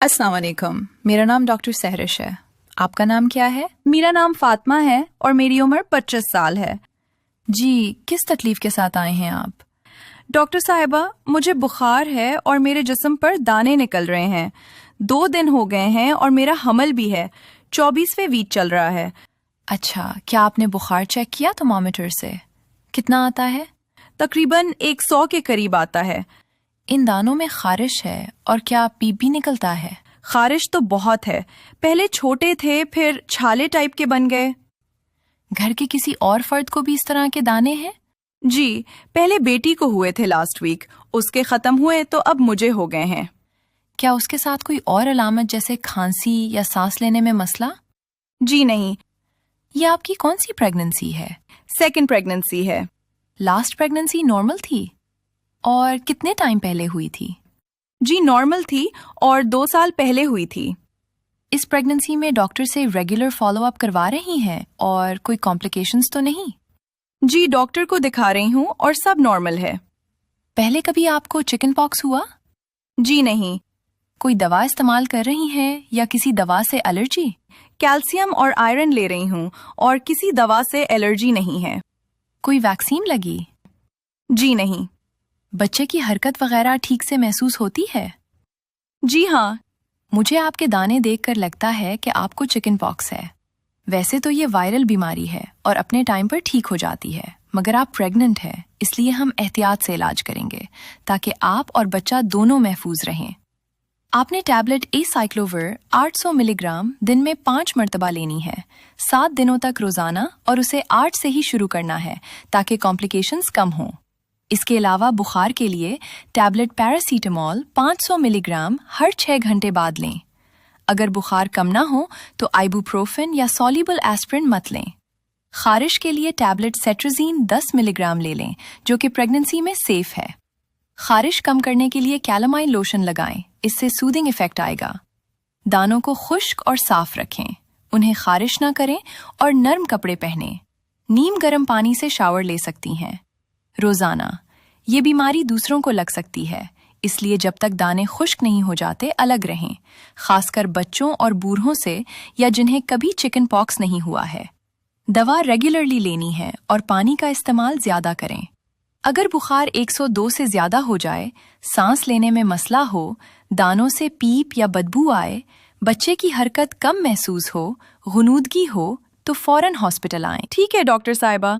السلام علیکم، میرا نام ڈاکٹر سہرش ہے۔ آپ کا نام کیا ہے؟ میرا نام فاطمہ ہے اور میری عمر 25 سال ہے۔ جی، کس تکلیف کے ساتھ آئے ہیں آپ؟ ڈاکٹر صاحبہ، مجھے بخار ہے اور میرے جسم پر دانے نکل رہے ہیں۔ 2 دن ہو گئے ہیں اور میرا حمل بھی ہے۔ 24ویں ویک چل رہا ہے۔ اچھا، کیا آپ نے بخار چیک کیا تھرمامیٹر سے؟ کتنا آتا ہے؟ تقریباً 100 کے قریب آتا ہے۔ ان دانوں میں خارش ہے اور کیا پی بھی نکلتا ہے؟ خارش تو بہت ہے۔ پہلے چھوٹے تھے، پھر چھالے ٹائپ کے بن گئے۔ گھر کے کسی اور فرد کو بھی اس طرح کے دانے ہیں؟ جی، پہلے بیٹی کو ہوئے تھے لاسٹ ویک، اس کے ختم ہوئے تو اب مجھے ہو گئے ہیں۔ کیا اس کے ساتھ کوئی اور علامت جیسے کھانسی یا سانس لینے میں مسئلہ؟ جی نہیں۔ یہ آپ کی کون سی پریگننسی ہے؟ 2nd پریگننسی ہے۔ لاسٹ پریگننسی نارمل تھی؟ اور کتنے ٹائم پہلے ہوئی تھی؟ جی نارمل تھی اور 2 سال پہلے ہوئی تھی۔ اس پریگننسی میں ڈاکٹر سے ریگولر فالو اپ کروا رہی ہیں اور کوئی کمپلیکیشنز تو نہیں؟ جی ڈاکٹر کو دکھا رہی ہوں اور سب نارمل ہے۔ پہلے کبھی آپ کو چکن پاکس ہوا؟ جی نہیں۔ کوئی دوا استعمال کر رہی ہیں یا کسی دوا سے الرجی؟ کیلشیم اور آئرن لے رہی ہوں اور کسی دوا سے الرجی نہیں ہے۔ کوئی ویکسین لگی؟ جی نہیں۔ بچے کی حرکت وغیرہ ٹھیک سے محسوس ہوتی ہے؟ جی ہاں۔ مجھے آپ کے دانے دیکھ کر لگتا ہے کہ آپ کو چکن پاکس ہے۔ ویسے تو یہ وائرل بیماری ہے اور اپنے ٹائم پر ٹھیک ہو جاتی ہے، مگر آپ پریگننٹ ہیں، اس لیے ہم احتیاط سے علاج کریں گے تاکہ آپ اور بچہ دونوں محفوظ رہیں۔ آپ نے ٹیبلٹ اے سائکلوور 800 ملی گرام دن میں 5 مرتبہ لینی ہے، 7 دنوں تک روزانہ، اور اسے 8 سے ہی شروع کرنا ہے تاکہ کمپلیکیشنز کم ہوں۔ اس کے علاوہ بخار کے لیے ٹیبلٹ پیراسیٹامول 500 ملی گرام ہر 6 گھنٹے بعد لیں۔ اگر بخار کم نہ ہو تو آئبوپروفن یا سولیبل ایسپرین مت لیں۔ خارش کے لیے ٹیبلٹ سیٹرزین 10 ملی گرام لے لیں جو کہ پریگننسی میں سیف ہے۔ خارش کم کرنے کے لیے کیلامائن لوشن لگائیں، اس سے سودنگ ایفیکٹ آئے گا۔ دانوں کو خشک اور صاف رکھیں، انہیں خارش نہ کریں اور نرم کپڑے پہنیں۔ نیم گرم پانی سے شاور لے سکتی ہیں۔ روزانہ، یہ بیماری دوسروں کو لگ سکتی ہے، اس لیے جب تک دانے خشک نہیں ہو جاتے الگ رہیں، خاص کر بچوں اور بوڑھوں سے یا جنہیں کبھی چکن پاکس نہیں ہوا ہے۔ دوا ریگولرلی لینی ہے اور پانی کا استعمال زیادہ کریں۔ اگر بخار 102 سے زیادہ ہو جائے، سانس لینے میں مسئلہ ہو، دانوں سے پیپ یا بدبو آئے، بچے کی حرکت کم محسوس ہو، غنودگی ہو تو فوراً ہاسپٹل آئیں۔ ٹھیک ہے ڈاکٹر صاحبہ۔